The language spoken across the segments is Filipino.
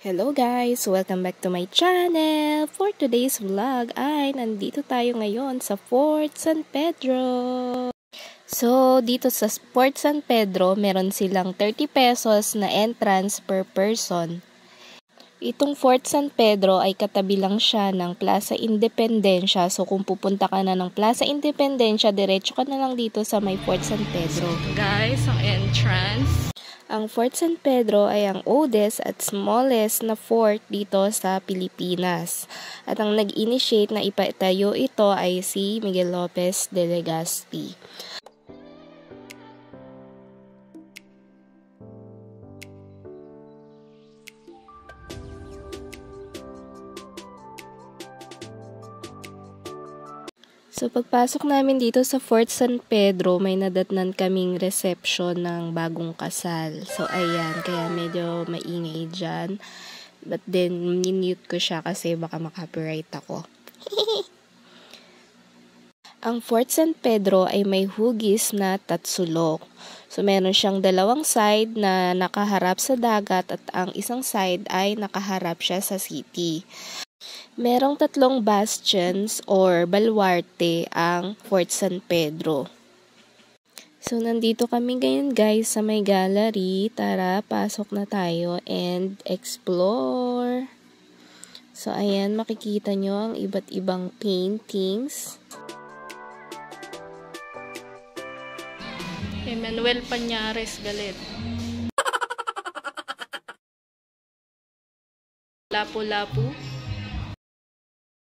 Hello guys! Welcome back to my channel! For today's vlog ay nandito tayo ngayon sa Fort San Pedro. So, dito sa Fort San Pedro, meron silang 30 pesos na entrance per person. Itong Fort San Pedro ay katabi lang siya ng Plaza Independencia. So, kung pupunta ka na ng Plaza Independencia, diretso ka na lang dito sa may Fort San Pedro. Guys, ang entrance. Ang Fort San Pedro ay ang oldest at smallest na fort dito sa Pilipinas. At ang nag-initiate na ipatayo ito ay si Miguel Lopez de Legazpi. So, pagpasok namin dito sa Fort San Pedro, may nadatnan kaming reception ng bagong kasal. So, ayan, kaya medyo maingay dyan. But then, minute ko siya kasi baka makapiright ako. Ang Fort San Pedro ay may hugis na tatsulok. So, meron siyang dalawang side na nakaharap sa dagat at ang isang side ay nakaharap siya sa city. Merong 3 bastions or baluarte ang Fort San Pedro. So, nandito kami ngayon guys sa may gallery. Tara, pasok na tayo and explore. So, ayan, makikita nyo ang iba't ibang paintings. Emmanuel Pañares Galit. Lapu-Lapu.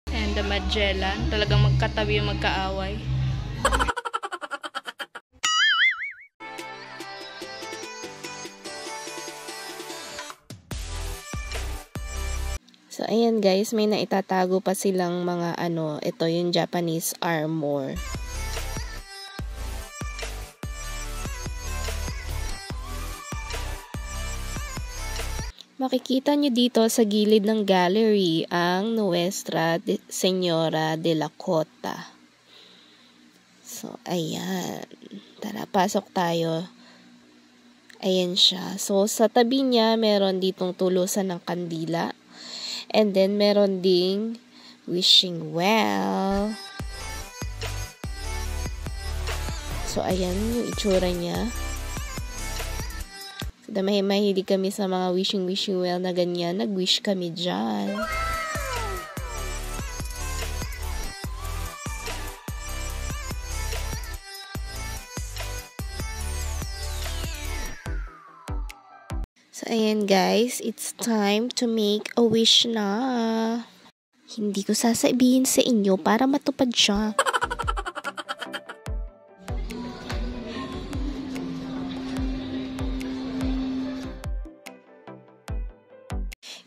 And the Magellan. Talagang magkatabi yung magkaaway. So, ayan guys, may naitatago pa silang mga ito yung Japanese armor. Makikita nyo dito sa gilid ng gallery ang Nuestra Señora de la Cota. So, ayan. Tara, pasok tayo. Ayan siya. So, sa tabi niya, meron ditong tulusan ng kandila. And then, meron ding wishing well. So, ayan yung itsura niya. Mahilig kami sa mga wishing well na ganyan. Nag-wish kami dyan. So, ayan guys. It's time to make a wish na. Hindi ko sasabihin sa inyo para matupad siya.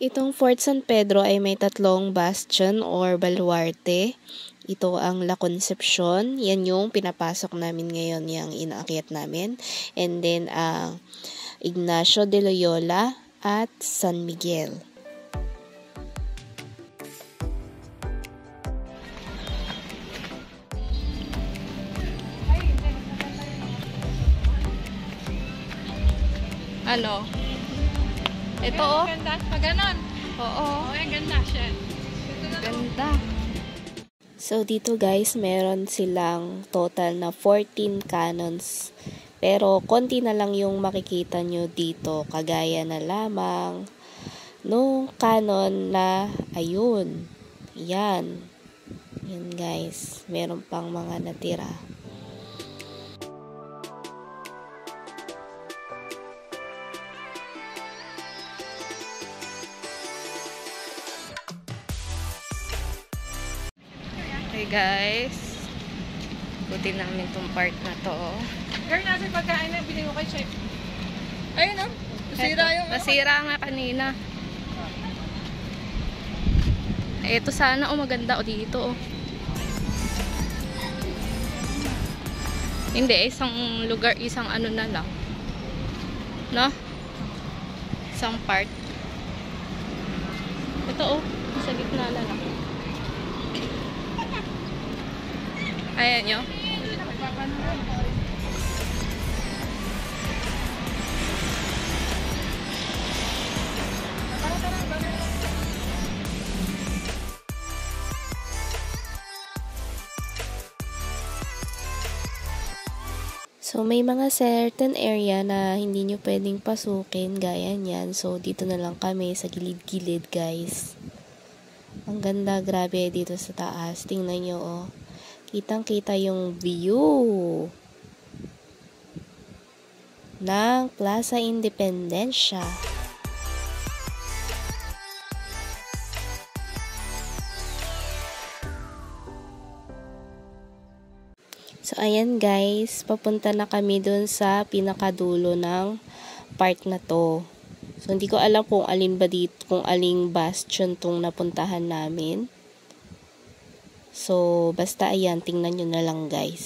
Itong Fort San Pedro ay may 3 bastion or baluarte. Ito ang La Concepcion. Yan yung pinapasok namin ngayon, yung inaakyat namin. And then, Ignacio de Loyola at San Miguel. Ano? Ito oh. Ganda. Pag ganon. Oo. Oo, ganda siya. Ganda. So, dito guys, meron silang total na 14 cannons. Pero, konti na lang yung makikita nyo dito. Kagaya na lamang nung cannon na, ayun. Yan. Yan guys. Meron pang mga natira. Hey guys, ikutin namin itong part na to. Girl, nasa pagkain na binigay ko kay Chef. Ayun o, nasira yung... Nasira nga kanina. Ito sana maganda dito. Hindi, isang lugar, isang na lang. No? Isang part. Ito sa gitna na lang. Ayan nyo. So, may mga certain area na hindi nyo pwedeng pasukin, gaya niyan. So, dito na lang kami sa gilid-gilid, guys. Ang ganda, grabe, dito sa taas. Tingnan nyo, oh. Kitang-kita yung view ng Plaza Independencia. So, ayan guys, papunta na kami dun sa pinakadulo ng park na to. So, hindi ko alam kung alin ba dito, kung aling bastion tong napuntahan namin. So, basta ayan, tingnan nyo na lang guys.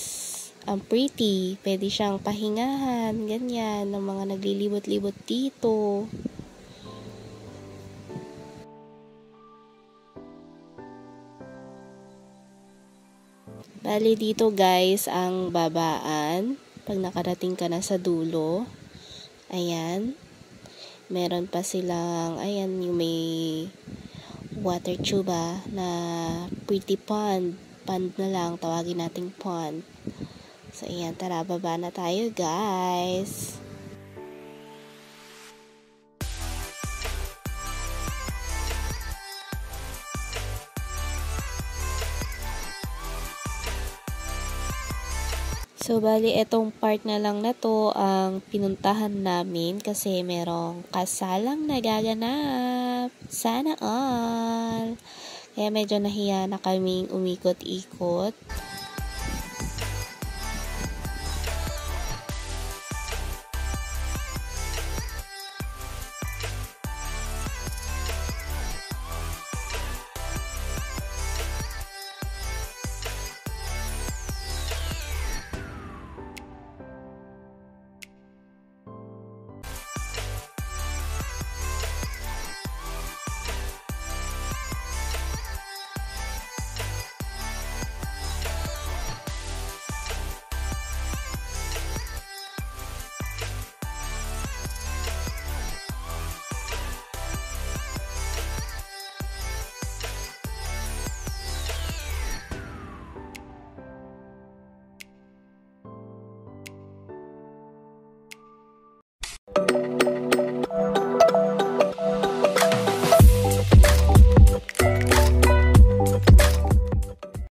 Ang pretty, pwede siyang pahingahan, ganyan, ng mga naglilibot-libot dito. Bali dito guys, ang babaan, pag nakarating ka na sa dulo, ayan, meron pa silang, ayan, yung may water tuba na pretty pond na lang, tawagin nating pond. So, ayan, tara, baba na tayo guys. So, bali, etong part na lang na to ang pinuntahan namin kasi merong kasalang nagaganap. Sana all! Kaya medyo nahiya na kaming umikot-ikot.